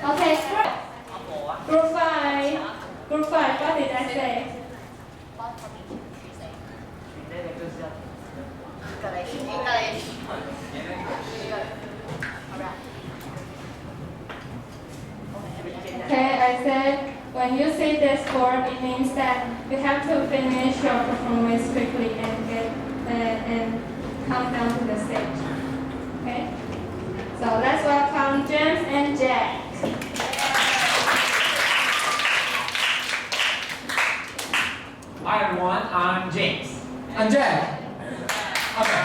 Okay, group 5. Group 5, what did I say? Okay, I said when you see this board, it means that you have to finish your performance quickly and get and come down to the stage. Okay, so let's welcome James and Jack. Hi everyone, I'm James. I'm Jack. Okay.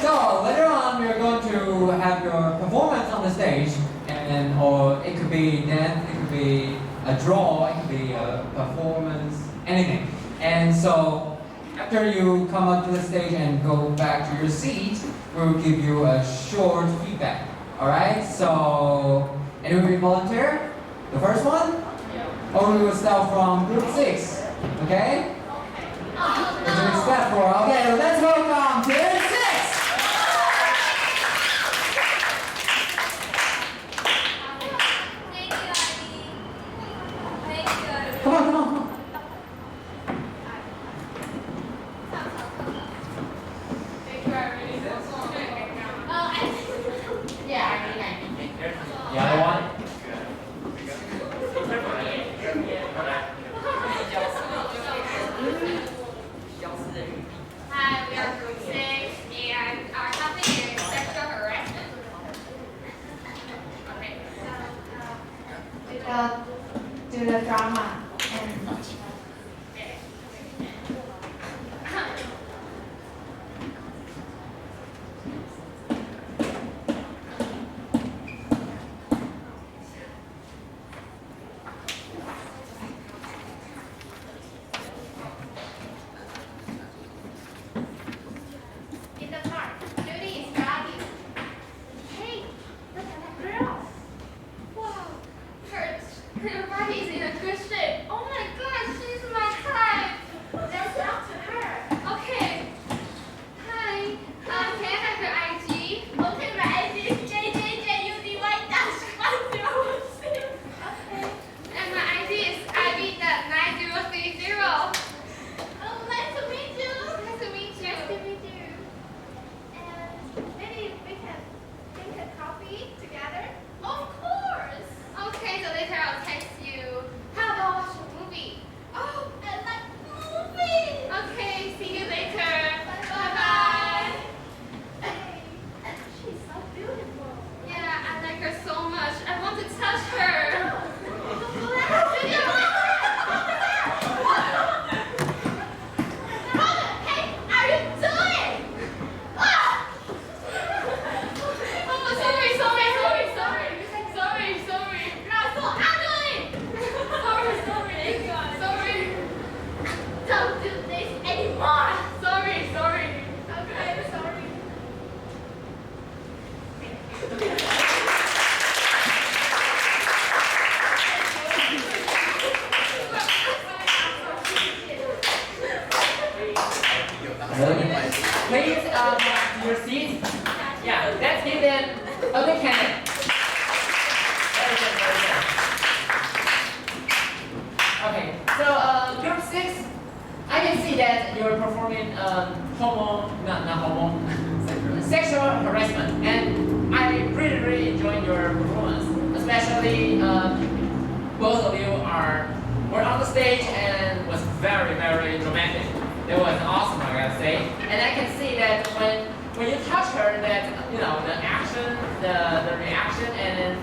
So later on, we're going to have your performance on the stage, and or it could be dance, it could be a draw, it could be a performance, anything. And so after you come up to the stage and go back to your seat, we'll give you a short feedback. All right. So anybody volunteer? The first one? Or we will start from group 6. Okay? What do we start for? Okay, let's welcome group 6. Come on, come on, come on. The other one? Hi, we are group 6 and our topic is sexual harassment. Okay. Do the drama and In the park, Judy is jogging. Hey, look at that girl. Wow, her body is in a good shape. Oh my gosh, she's my type. Let's talk to her. Okay. Hi. Can I have your IG? Okay, my IG is JJJUDY-1016. Okay. And my ID is IB.9030. Oh, nice to meet you. Nice to meet you. Nice to meet you. And maybe we can drink a coffee together? Of course. Okay, so later I'll text you. How about watch a movie? Oh, I like movies. Okay, see you later. Bye-bye. Hey, she's so beautiful. Yeah, I like her so much. I want to touch her. Hey, are you doing? Ah! Oh, sorry. You're so ugly. Sorry. Don't do this anymore. Sorry. Okay, sorry. Please, back to your seat. Yeah, let's give them a big hand. Very good. Okay, so group 6, I can see that you're performing sexual harassment, and I really enjoyed your performance, especially both of you were on the stage and was very dramatic. It was awesome, I gotta say. And I can see that when you touch her, that the action, the reaction, and then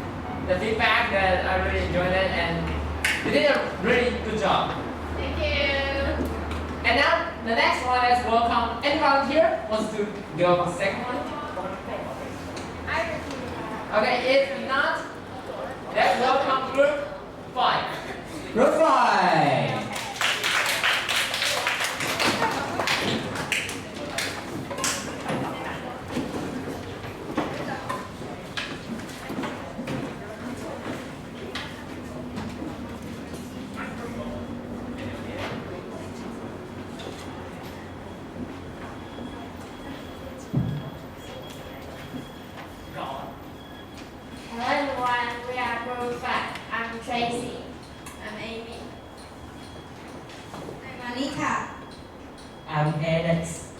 the feedback, that I really enjoyed it, and you did a really good job. Thank you. And now the next one, let's welcome any volunteer wants to go the second one. Okay, if not, let's welcome group 5. Group 5. I'm Tracy. I'm Amy. I'm Anika. I'm Alex.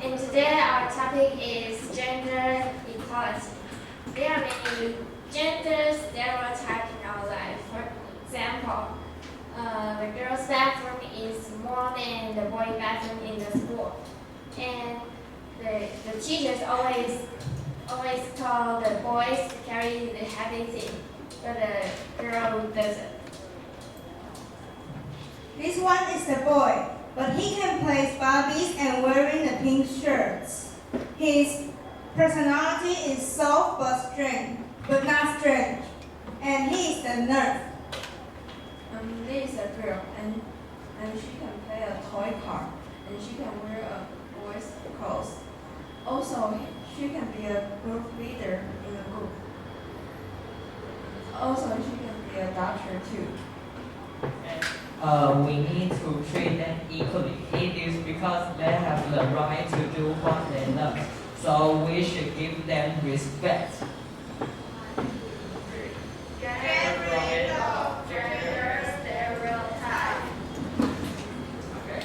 And today our topic is gender equality. There are many gender stereotypes in our life. For example, the girls' bathroom is more than the boy bathroom in the school. And the teachers always tell the boys to carry the heavy thing, but the girl doesn't. This one is the boy, but he can play Barbies and wearing the pink shirts. His personality is soft but not strange, and he is the nerd. This is a girl, and she can play a toy car, and she can wear a boy's clothes. Also, she can be a group leader in a group. Also, she can be a doctor too. We need to treat them equally. It is because they have the right to do what they love. So we should give them respect. Get rid of gender stereotype. Okay.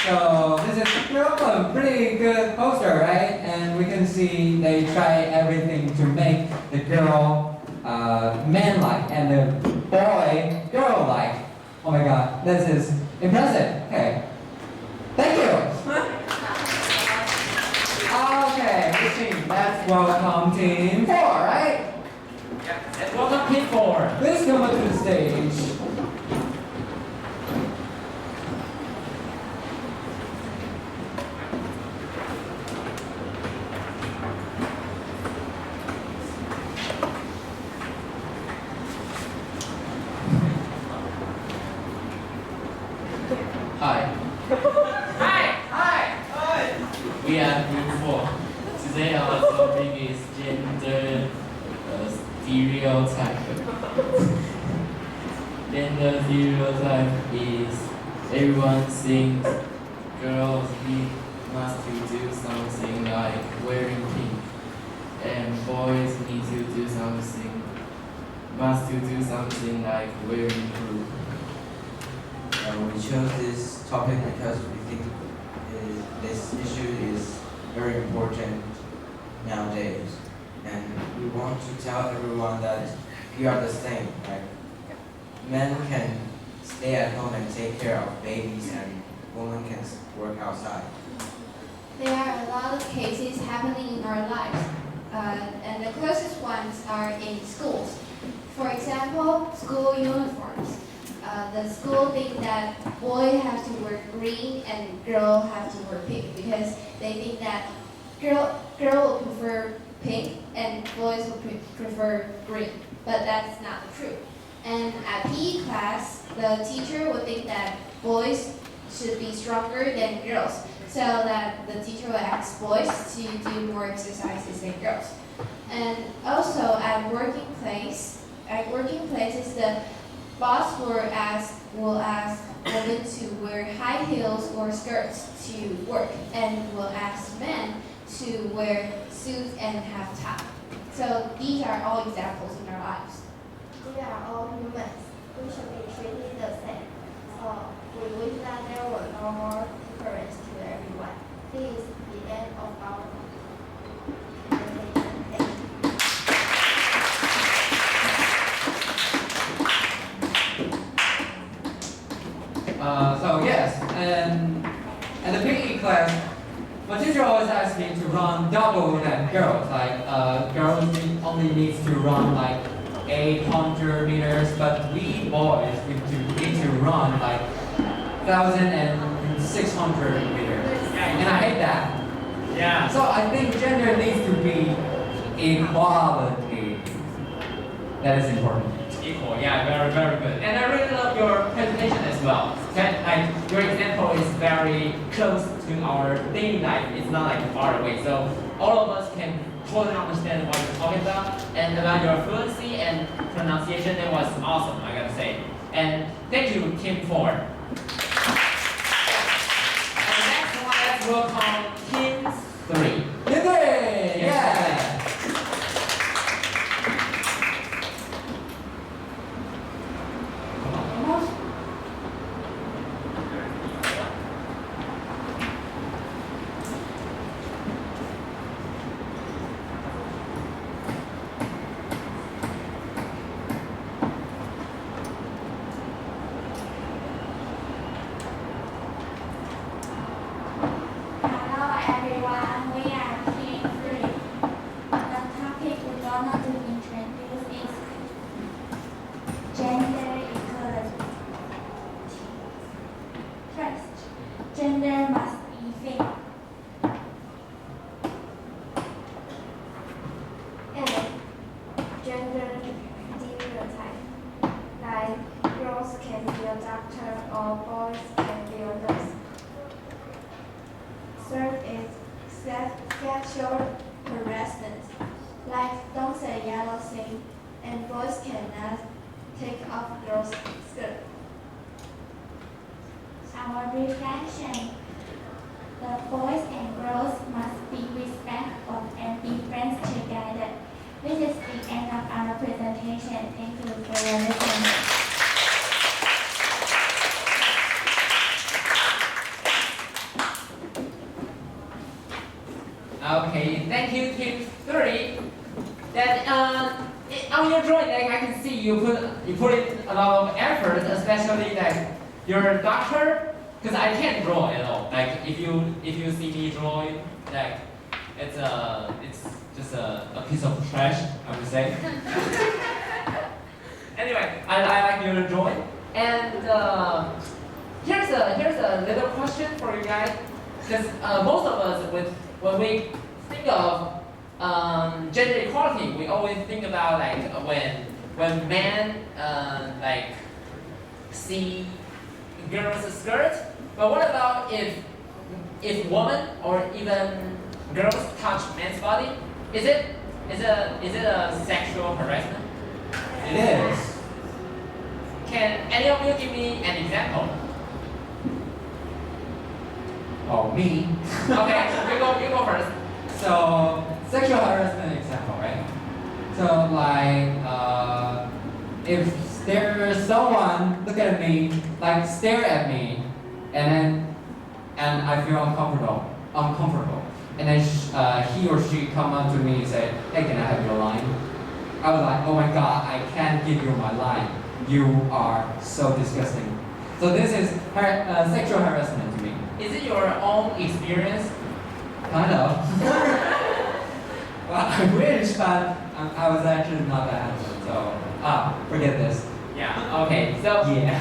So this is a pretty good poster, right? And we can see they try everything to make the girl man-like and the boy girl-like. Oh my God, this is impressive. Okay, thank you. Okay, good team. Let's welcome team 4, right? Yeah. And welcome Team 4. Please come up to the stage. Hi. Hi. We are Group 4. Today our topic is gender stereotype. Gender stereotype is everyone thinks girls must do something like wearing pink, and boys need to do something like wearing blue. We chose this topic because we think this issue is very important nowadays, and we want to tell everyone that we are the same. Right? Men can stay at home and take care of babies, and women can work outside. There are a lot of cases happening in our lives, and the closest ones are in schools. For example, school uniforms. The school thinks that boy have to wear green and girl have to wear pink because they think that girl will prefer pink and boys will prefer green, but that's not true. And at PE class, the teacher would think that boys should be stronger than girls, so that the teacher will ask boys to do more exercises than girls. And also at working places, the boss will ask women to wear high heels or skirts to work, and will ask men to wear suits and have tie. So these are all examples in our lives. We are all humans. We should be treated the same. So we wish that there were no more difference to everyone. This is the end of our presentation. Thank you. So yes, and the PE class, my teacher always asks me to run double than girls. Like girls only needs to run like 800 meters, but we boys need to run like 1,600 meters. And I hate that. Yeah. So I think gender needs to be equality. That is important. Equal, yeah, very, very good. And I really love your presentation as well. Okay, like your example is very close to our daily life. It's not like far away. So all of us can totally understand what you're talking about. And about your fluency and pronunciation, it was awesome, I gotta say. And thank you, Team 4. And next one, let's welcome Team gender must be fair. And gender stereotype, like girls can be a doctor or boys can be a nurse. Third is sexual harassment, like don't say yellow thing, and boys cannot take off girls' skirt. Our reflection. The boys and girls must be respectful and be friends together. This is the end of our presentation. Thank you for your listening. Okay, thank you, Team 3. That on your drawing, like I can see you put in a lot of effort, especially like your doctor, because I can't draw at all. Like if you see me drawing, like it's just a piece of trash, I would say. Anyway, I like your drawing, and here's a little question for you guys, because most of us when we think of gender equality, we always think about like when men like see girls' skirts. But what about if women or even girls touch men's body? Is it a sexual harassment? It is. Can any of you give me an example? Oh, me. Okay, you go first. So, sexual harassment example, right? So, like, if there's someone look at me, like stare at me, and I feel uncomfortable, and then he or she come up to me and say, "Hey, can I have your line?" I was like, "Oh my God, I can't give you my line. You are so disgusting." So this is sexual harassment to me. Is it your own experience? Kind of. Well, I wish, but I was actually not that handsome, so forget this. Yeah. Okay. So Yeah.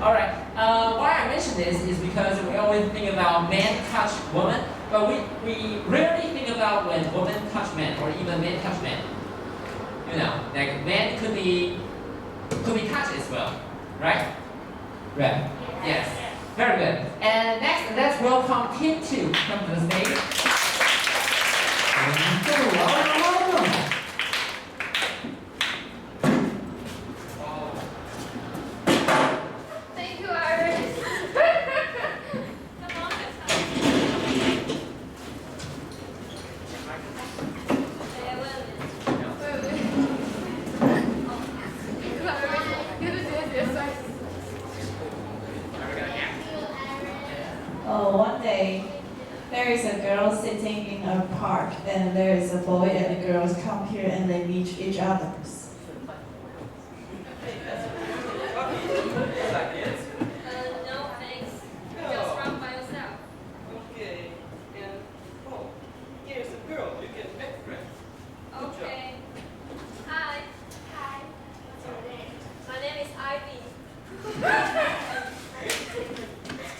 all right. Why I mention this is because we always think about men touch women, but we rarely think about when women touch men or even men touch men. You know, like men could be touched as well, right? Right. Yes. Very good. And next, let's welcome Team 2 come to the stage. Welcome. Thank you, Iris. Come on, let's have Oh, one day there is a girl sitting in a park, and there is a boy and a girl come here and they meet each other. no, thanks. Just run by yourself. Okay, and here's a girl. You can make friends. Okay. Hi. Hi, what's your name? My name is Ivy.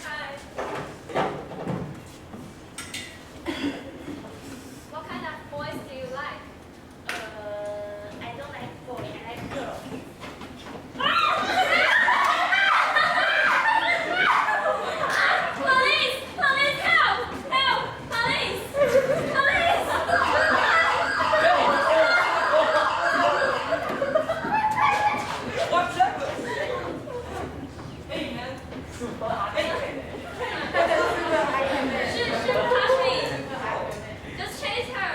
Hi. What kind of boys do you like? I don't like boy, I like girl. Police! Police! Help! Help! Police! Police! What's up? Hey, man. She touched me. Just chase her.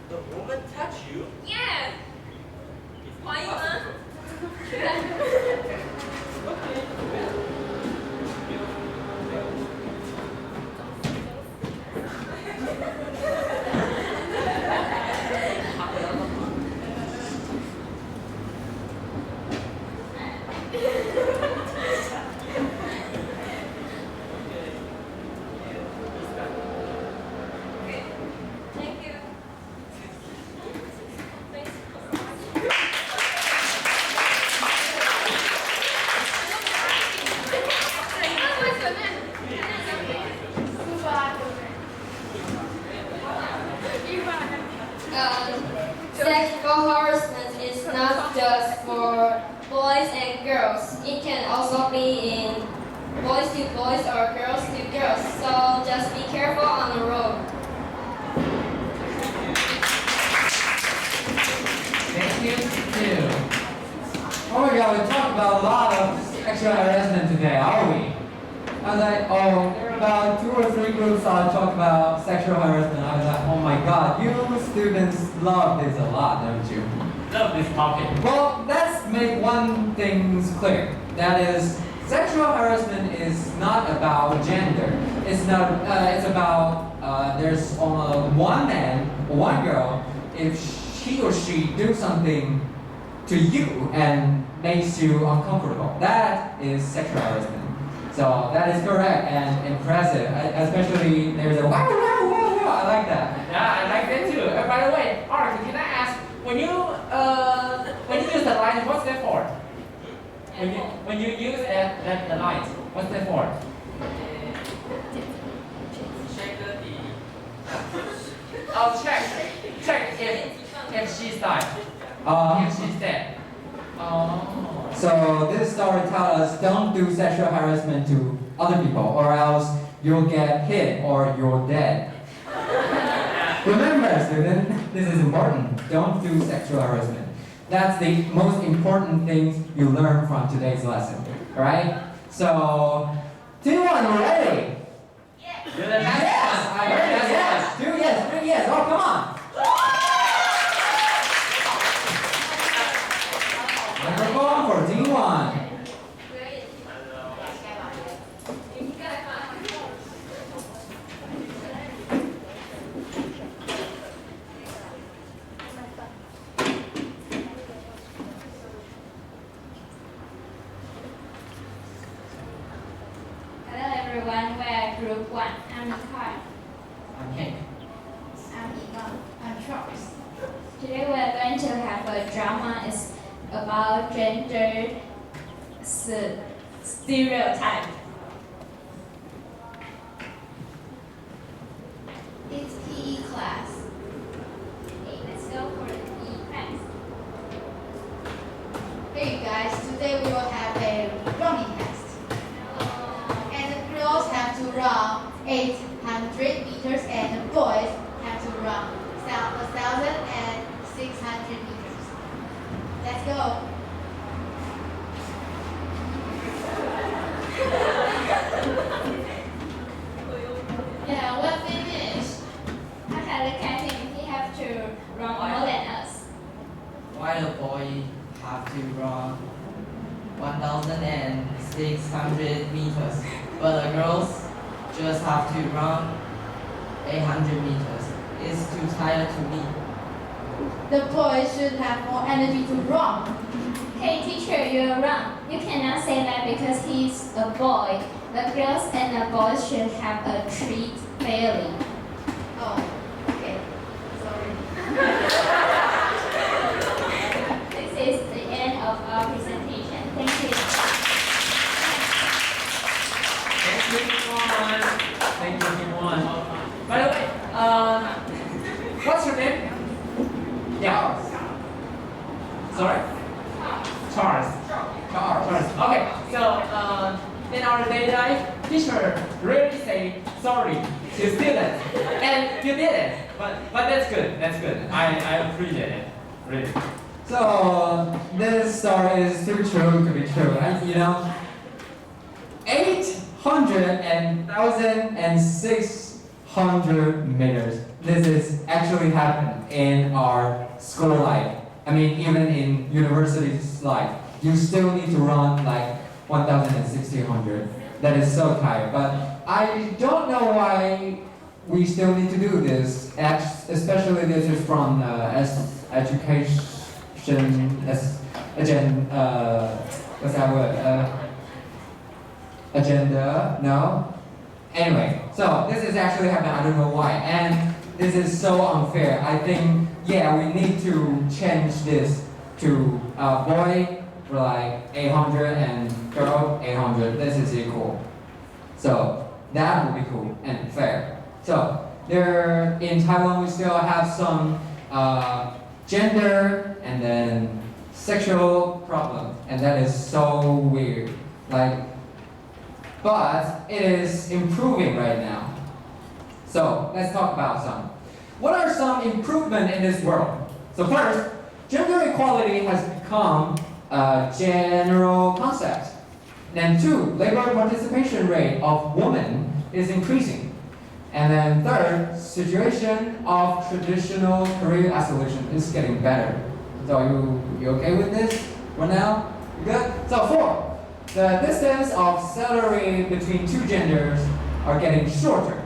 The woman touch you? Yeah. Why you to boys or girls to girls. So just be careful on the road. Thank you too. Oh my god, we talked about a lot of sexual harassment today, are we? I was like, oh, there are about 2 or 3 groups that talk about sexual harassment. I was like, oh my god, you students love this a lot, don't you? Love this topic. Well, let's make one thing clear. That is, sexual harassment is not about gender. It's not. It's about there's one man or one girl. If he or she do something to you and makes you uncomfortable, that is sexual harassment. So that is correct and impressive. Especially there's a wow wow wow wow. I like that. Yeah, I like that too. By the way, Art, can I ask, when you use the light, what's that for? When you use the light, what's that for? Oh, check if she's died. If she's dead. Oh. So this story tells us don't do sexual harassment to other people or else you'll get hit or you're dead. Remember, student, this is important. Don't do sexual harassment. That's the most important thing you learn from today's lesson. Alright? So, team 1, you ready? You're the best. Yes! I heard yes, yes. 2 yes, 3 yes. Oh, come on! Microphone for team 1. Hello everyone, we're group 1. I'm Nicole. I'm Hank. I'm Yvonne. I'm Charles. Today we're going to have a drama. It's about gender stereotype. It's PE class. Okay, let's go for the PE class. Hey guys, today we will have a running test. And the girls have to run 800 meters and the boys have to run 1,600 meters. Let's go. Yeah, we're finished. Okay, look at him. He have to run more than us. Why the boy have to run 1,600 meters, but the girls just have to run 800 meters. It's too tired to me. The boys should have more energy to run. Hey teacher, you're wrong. You cannot say that because he's a boy. The girls and the boys should have a treat fairly. Oh, okay. Sorry. This is the end of our presentation. Thank you. Thank you, everyone. Thank you, everyone. By the way, what's your name? Yeah. Sorry? Charles. Charles. Okay, so in our daily life, teacher rarely say sorry to students, and you did it. But that's good. That's good. I appreciate it. Really. So, this story is too true to be true. And, 800 and 1,600 meters. This is actually happened in our school life. I mean, even in university life, you still need to run like 1,600. That is so tired. But I don't know why we still need to do this. Especially this is from education what's that word? Agenda? No. Anyway, so this is actually happening. I don't know why, and this is so unfair. I think we need to change this to boy like 800 and girl 800. This is equal. So that would be cool and fair. So there in Taiwan we still have some gender and then sexual problem, and that is so weird. But but it is improving right now. So let's talk about some. What are some improvement in this world? So first, gender equality has become a general concept. Then two, labor participation rate of women is increasing. And then third, situation of traditional career isolation is getting better. So you okay with this for now? You good? So four, the distance of salary between two genders are getting shorter.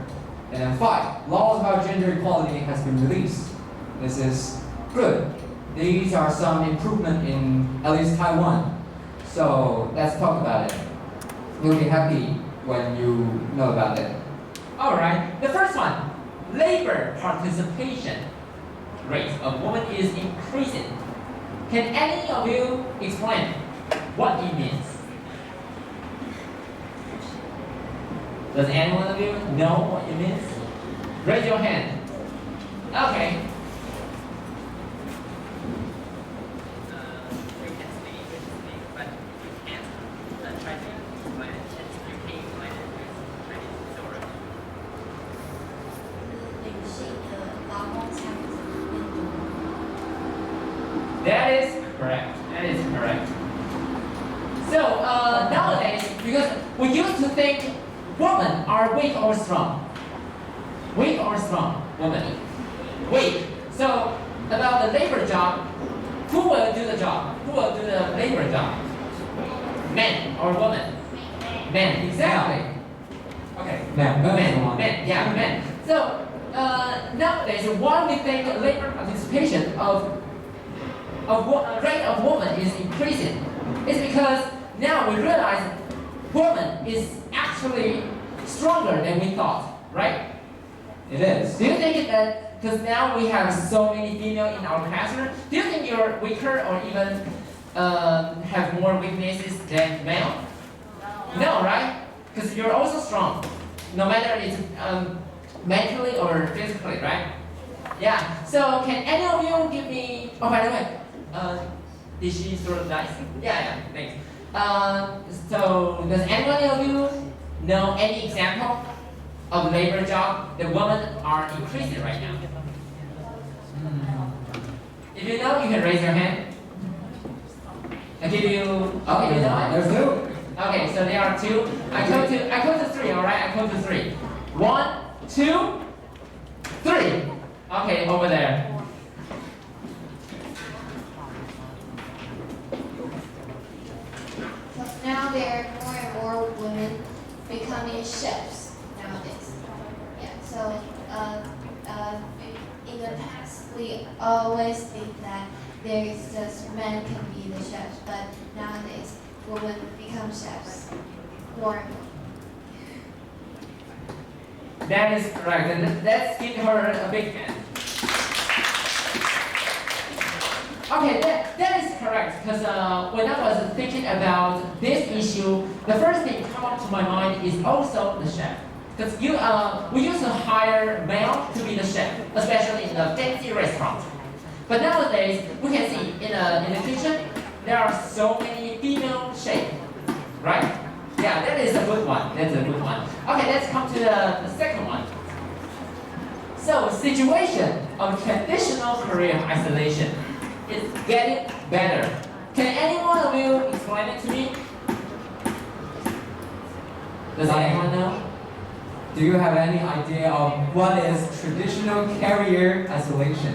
And then five, laws about gender equality has been released. This is good. These are some improvement in at least Taiwan. So let's talk about it. You'll be happy when you know about it. All right, the first one, labor participation rate of women is increasing. Can any of you explain what it means? Does any one of you know what it means? Raise your hand. Okay. We can speak, but we can't try to explain it. You can explain it with Chinese or 女性的劳工强制变多。 That is correct. That is correct. So nowadays, because we used to think women are weak or strong. Weak or strong, women. Weak. So about the labor job, who will do the job? Who will do the labor job? Men or women? Men. Exactly. Okay. Men. Men. Yeah, men. So nowadays, why we think labor participation of rate of women is increasing? It's because now we realize woman is actually stronger than we thought, right? It is. Do you think that because now we have so many female in our classroom, do you think you're weaker or even have more weaknesses than male? No, right? Because you're also strong, no matter it's mentally or physically, right? Yeah. So can any of you give me? Oh, by the way, did she throw the dice? Yeah, thanks. So does anyone of you know any example of labor job that women are increasing right now? If you know, you can raise your hand. I give you. Okay, you know it. There's two. Okay, so there are two. I count to three. All right, I count to three. 1, 2, 3. Okay, over there. So now there are more and more women becoming chefs nowadays. Yeah. So in the past we always think that there is just men can be the chefs, but nowadays women become chefs more and more. That is correct, and let's give her a big hand. Okay, that is correct, because when I was thinking about this issue, the first thing come up to my mind is also the chef. Because we used to hire male to be the chef, especially in the fancy restaurant. But nowadays, we can see in the kitchen, there are so many female chefs, right? Yeah, that is a good one. That's a good one. Okay, let's come to the second one. So, situation of traditional career isolation is getting better. Can any one of you explain it to me? Does anyone know? Do you have any idea of what is traditional career isolation?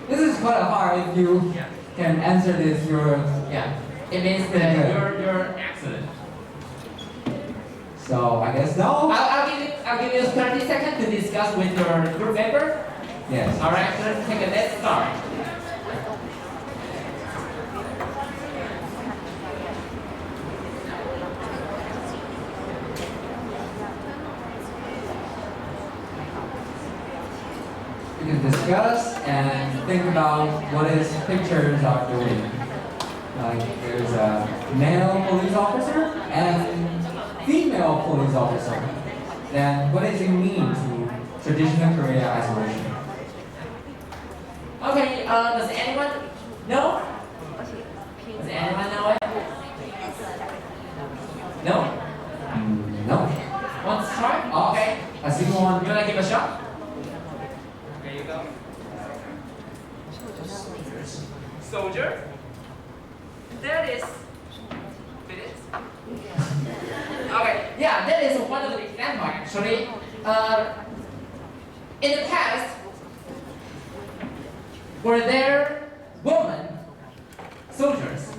This is quite hard. If you can answer this, Yeah, it means that you're excellent. So I guess no. I'll give you 30 seconds to discuss with your group member. Yes. All right, so let's take a let's start. You can discuss and think about what his pictures are doing. Like there's a male police officer and female police officer. Then what does it mean to traditional career isolation? Okay, does anyone know? Does anyone know it? No? No. wanna give a shot? There you go. Soldier. That is. Okay, yeah, that is one of the examples actually. In the past, were there women soldiers?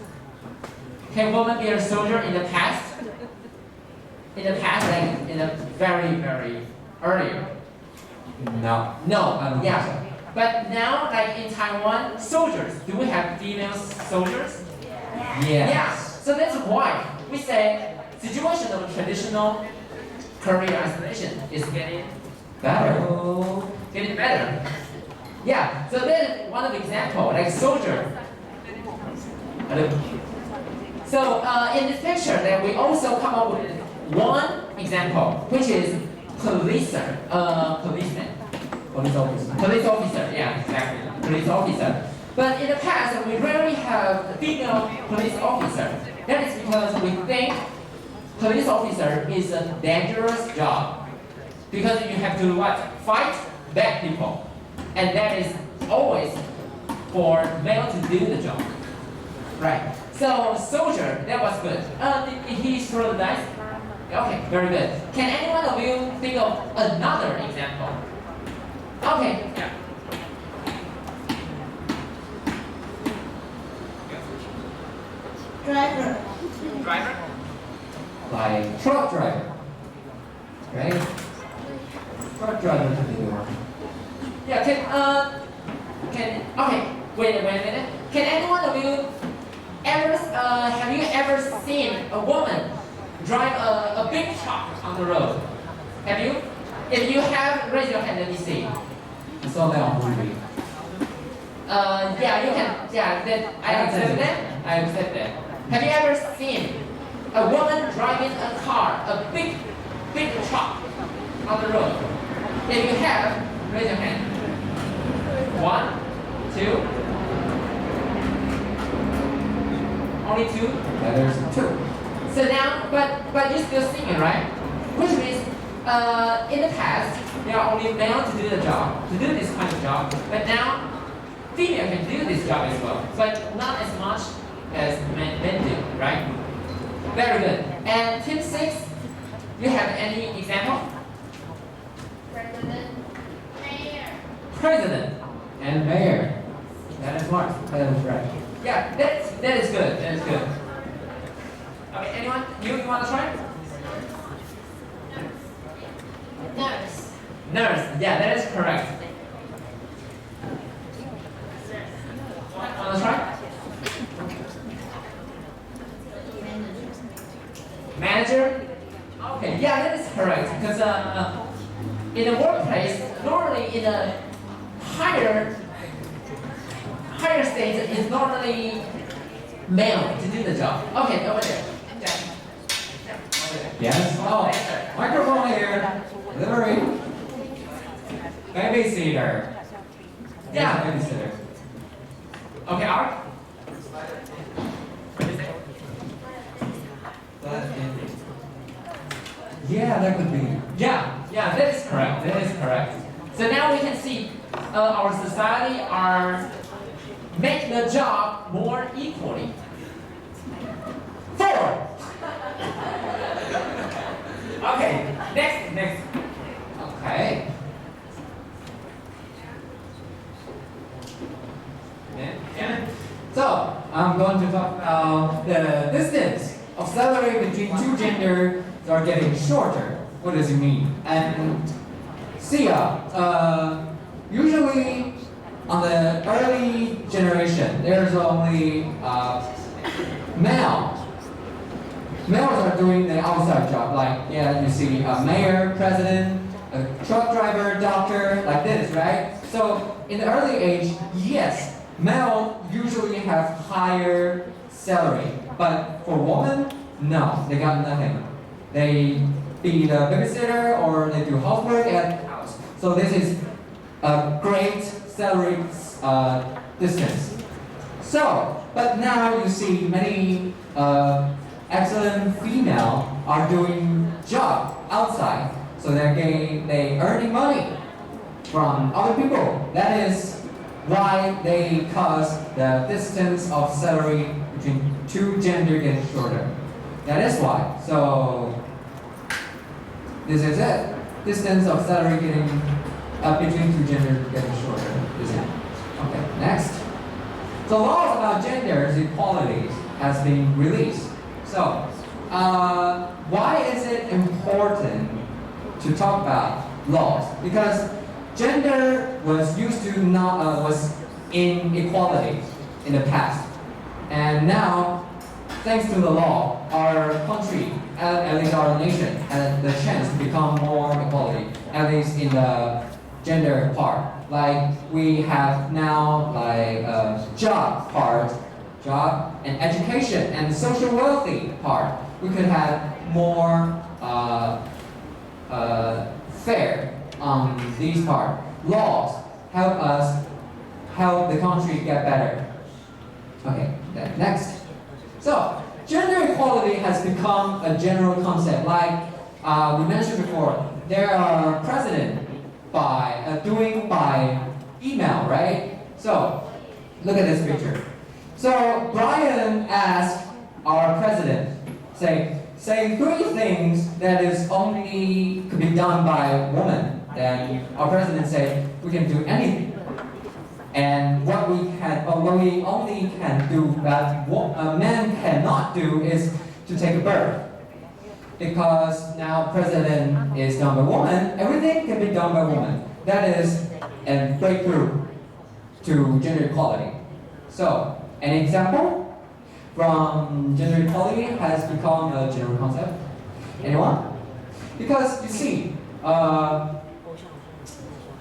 Can women be a soldier in the past? In the past, like in a very, very earlier. No. No, I don't yeah. think so. But now, like in Taiwan, soldiers, do we have female soldiers? Yes. Yeah. So that's why we say situation of traditional career aspiration is getting Better. getting better. Yeah. So then one of the example, like soldier. So in this picture, then we also come up with one example, which is policeman. Police officer. Police officer, yeah, exactly. Police officer. But in the past, we rarely have a female police officer. That is because we think police officer is a dangerous job. Because you have to what? Fight bad people. And that is always for male to do the job. Right. So soldier, that was good. Did he throw the dice? Okay, very good. Can any one of you think of another example? Okay, yeah. Driver. Driver? Like truck driver. Right? Truck driver can be one. Yeah, okay, wait a minute. Can any one of you ever, have you ever seen a woman drive a big truck on the road? Have you? If you have, raise your hand, let me see. I saw that on movie. Yeah, you can, yeah, that, I accept that. I accept that. Have you ever seen a woman driving a car, a big truck on the road? If you have, raise your hand. 1, 2. Only 2? Yeah, there's 2. So now, but you're still singing, right? Which means, in the past, there are only male to do the job, to do this kind of job. But now, female can do this job as well, but not as much as men do, right? Very good. And tip 6, you have any example? President. Mayor. President. And mayor. That is smart. That is right. Yeah, that is good. That is good. Okay, anyone? You want to try? Nurse. Nurse. Yeah, that is correct. Want to try? Manager? Okay, yeah, that is correct. Because in the workplace, normally in a higher stage is normally male to do the job. Okay, over there. Yes. Oh, microphone here. Delivery. Babysitter. Yeah. Babysitter. Okay, Art? Yeah, that could be. Yeah, that is correct. That is correct. So now we can see our society are make the job more equally. 4. Okay, next. Okay. Yeah. So, I'm going to talk about the distance of salary between two genders are getting shorter. What does it mean? And usually on the early generation, there's only males are doing the outside job, like, yeah, you see a mayor, president, a truck driver, doctor, like this, right? So in the early age, yes, male usually have higher salary, but for women, no, they got nothing. They be the babysitter or they do housework at the house. So this is a great salary distance. So, but now you see many excellent female are doing job outside, so they earning money from other people. That is why they cause the distance of salary between two gender getting shorter. That is why. So this is it. Distance of salary getting between two gender getting shorter. Is it? Okay. Next. So laws about gender equality has been released. So why is it important to talk about laws? Because gender was used to not was inequality in the past, and now, thanks to the law, our country, at least our nation, has the chance to become more equality, at least in the gender part. Like we have now like job part, job and education and social wealthy part. We could have more fair on these part. Laws help us help the country get better. Okay, then next. So gender equality has become a general concept. Like we mentioned before, there are president by email, right? So look at this picture. So Brian asked our president, say 3 things that is only could be done by a woman. Then our president said we can do anything. And what we only can do that a man cannot do is to take a birth. Because now president is done by woman, everything can be done by woman. That is a breakthrough to gender equality. So, an example from gender equality has become a general concept. Anyone? Because you see,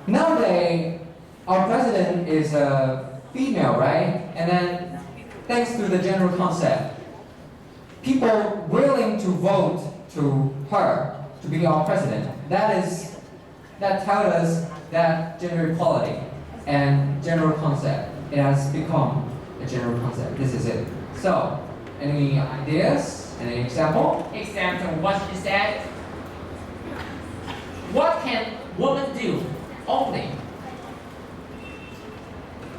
nowadays our president is a female, right? And then, thanks to the general concept, people willing to vote to her to be our president. That tells us that gender equality and general concept, it has become a general concept. This is it. So, any ideas? Any example? Example what she said. What can women do only?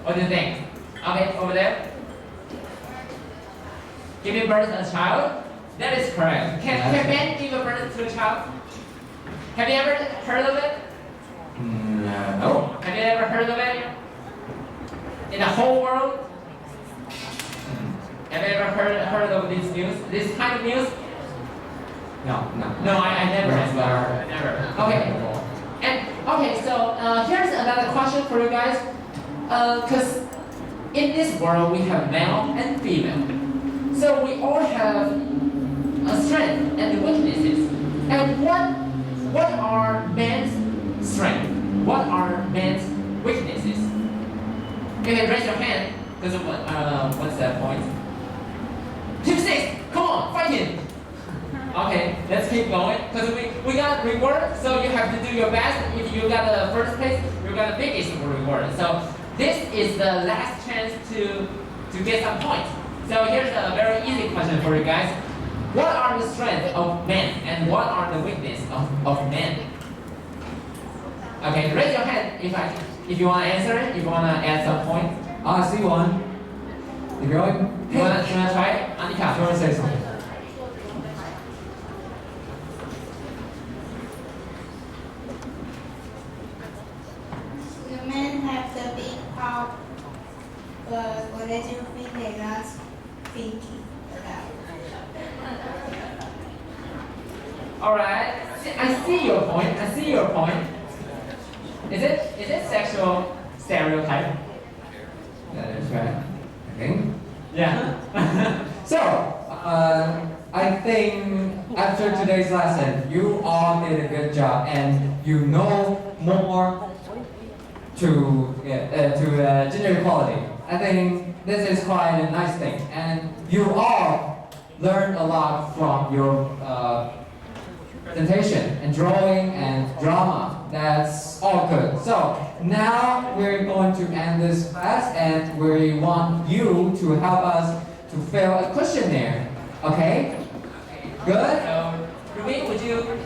What do you think? Okay, over there. Giving birth to a child? That is correct. Can men give a birth to a child? Have you ever heard of it? No. Have you ever heard of it? In the whole world? Have you ever heard of this news? This kind of news? No. No, I never as well. Never. Okay, so here's another question for you guys. Because in this world we have male and female. So we all have a strength and weaknesses. And what are men's strengths? What are men's weaknesses? You can raise your hand. Because what's that point? Team 6, come on, fight him. Okay, let's keep going. Because we got reward, so you have to do your best. If you got the first place, you got the biggest reward. So this is the last chance to get some points. So here's a very easy question for you guys. What are the strengths of men and what are the weaknesses of men? Okay, raise your hand if you want to answer it, if you want to add some points. I see one. If you're like, You want to try it? Anika, you want to say something? The men have the big heart, but what do you think they're not thinking about? Alright, I see your point. Is it sexual stereotype? That is right. Okay. Yeah. So, I think after today's lesson, you all did a good job and you know more to gender equality. I think this is quite a nice thing, and you all learned a lot from your presentation and drawing and drama. That's all good. So now we're going to end this class, and we want you to help us to fill a questionnaire. Okay? Good? So, Rumi, would you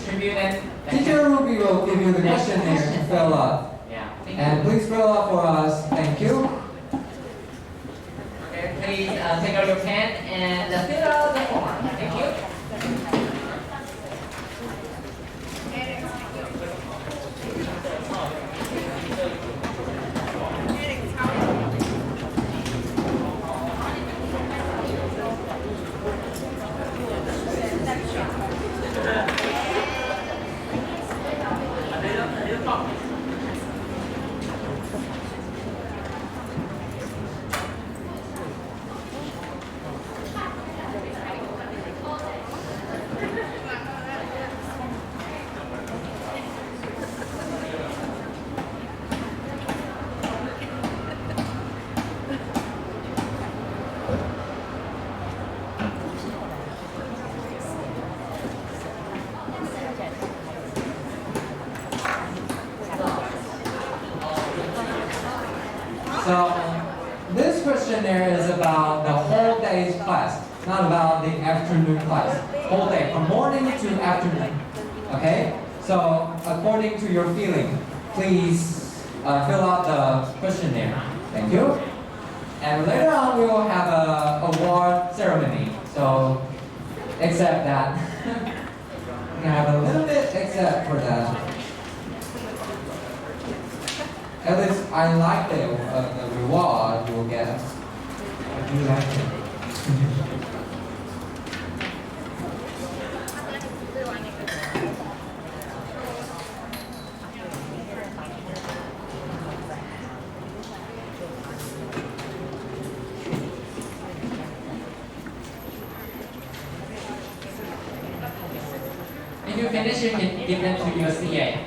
tribute and Teacher Ruby will give you the questionnaire to fill up. Yeah. Thank And you. please fill up for us. Thank you. Okay, please take out your pen and fill out the form. Thank you. So this questionnaire is about the whole day's class, not about the afternoon class. Whole day, from morning to afternoon. Okay? So according to your feeling, please fill out the questionnaire. Thank you. And later on we will have a award ceremony. So accept that. We're gonna have a little bit except for that. At least I like the reward you will get. I do like it. If you finish, you can give them to your CA.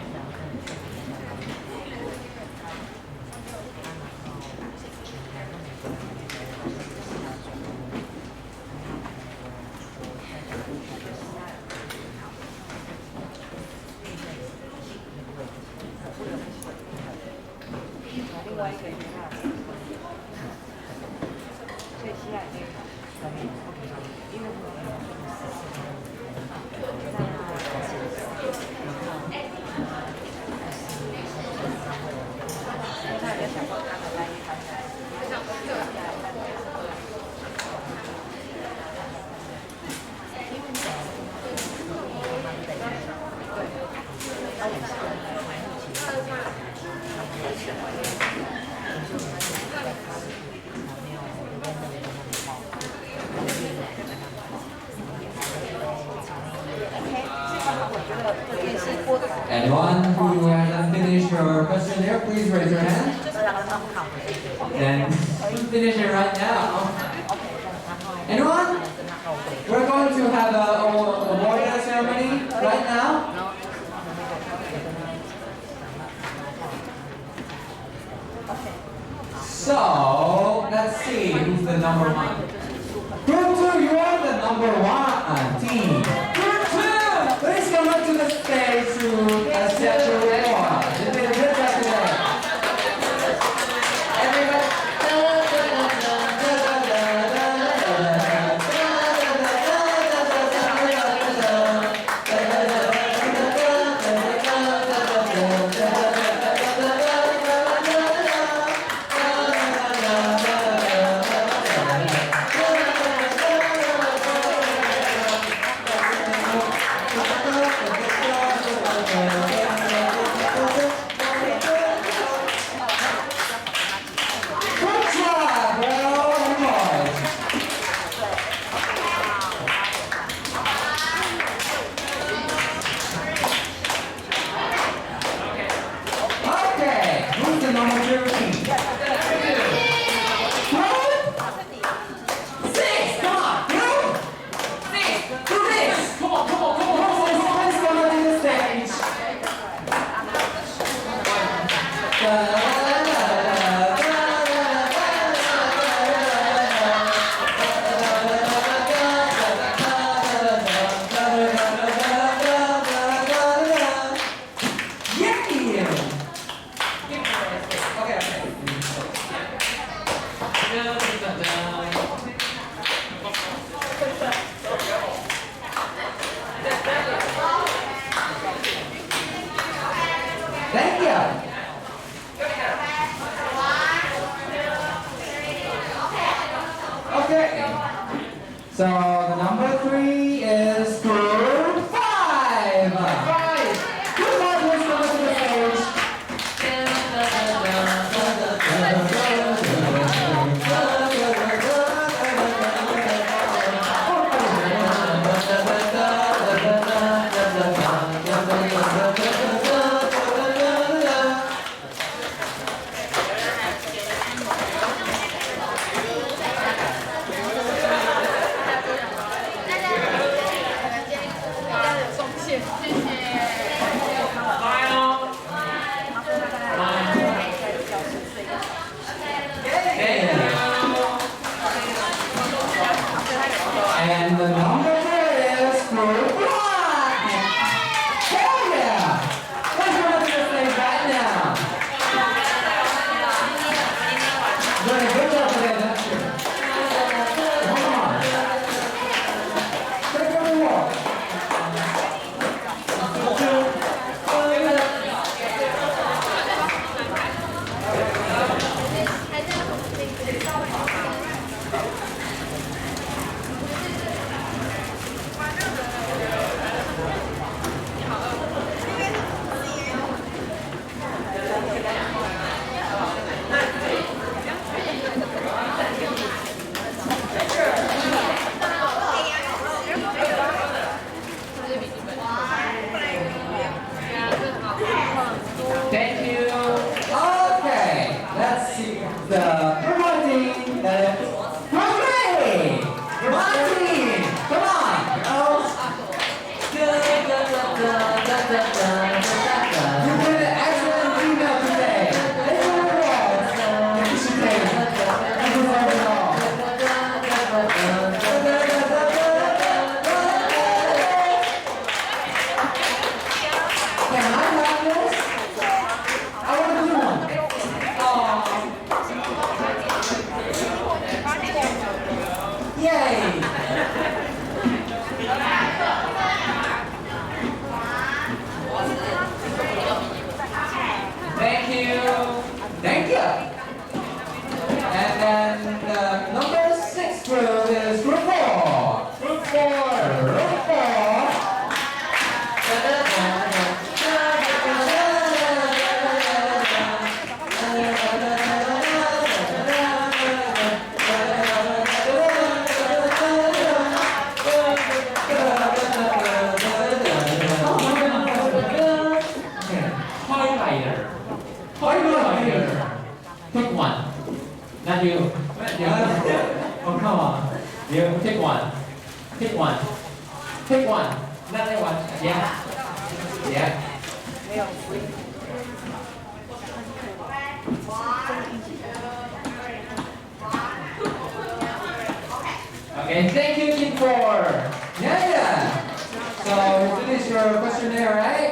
Anyone who hasn't finished your questionnaire, please raise your hand. Then finish it right now. Anyone? We're going to have a award ceremony right now. So let's see who's the number one. Group 2, you are the number one team. Group 2, please come up to the stage to accept your award. You did a good job today. here. Okay. So the number 3 is group 5. Group 5, please come to the stage. And the number 4 is group 1. Hell yeah! Let's go to the stage right now. Doing a good job today, that's good. Come on. Take a walk. Thank you. Okay, let's see the promoting the Martin! Martin! Come on, girls! You did an excellent email today. Let's do it all. You should take it. You deserve it all. Can I have this? I want to do one. Yay! Thank you. Thank you. And then the number 6 group is group 4. Group 4. Group 4. Highlighter. Pick one. Not you. Oh, come on. You pick one. Pick one. Pick one. Not that one. Yeah. Yeah. Okay, thank you, Team 4. Yeah. So we finished your questionnaire, right?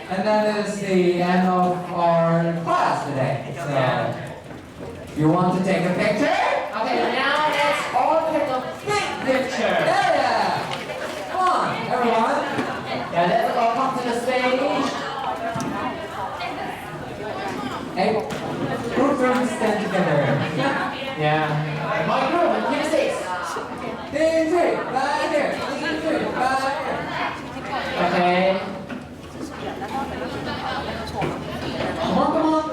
And that is the end of our class today. So you want to take a picture? Okay, now let's all take a big picture. Yeah. Come on, everyone. Yeah, let's all come to the stage. Hey, group 3 stand together. Yeah. My group, keep the stage. Team 3, right here. Team 3, right here. Okay. Come on, come on.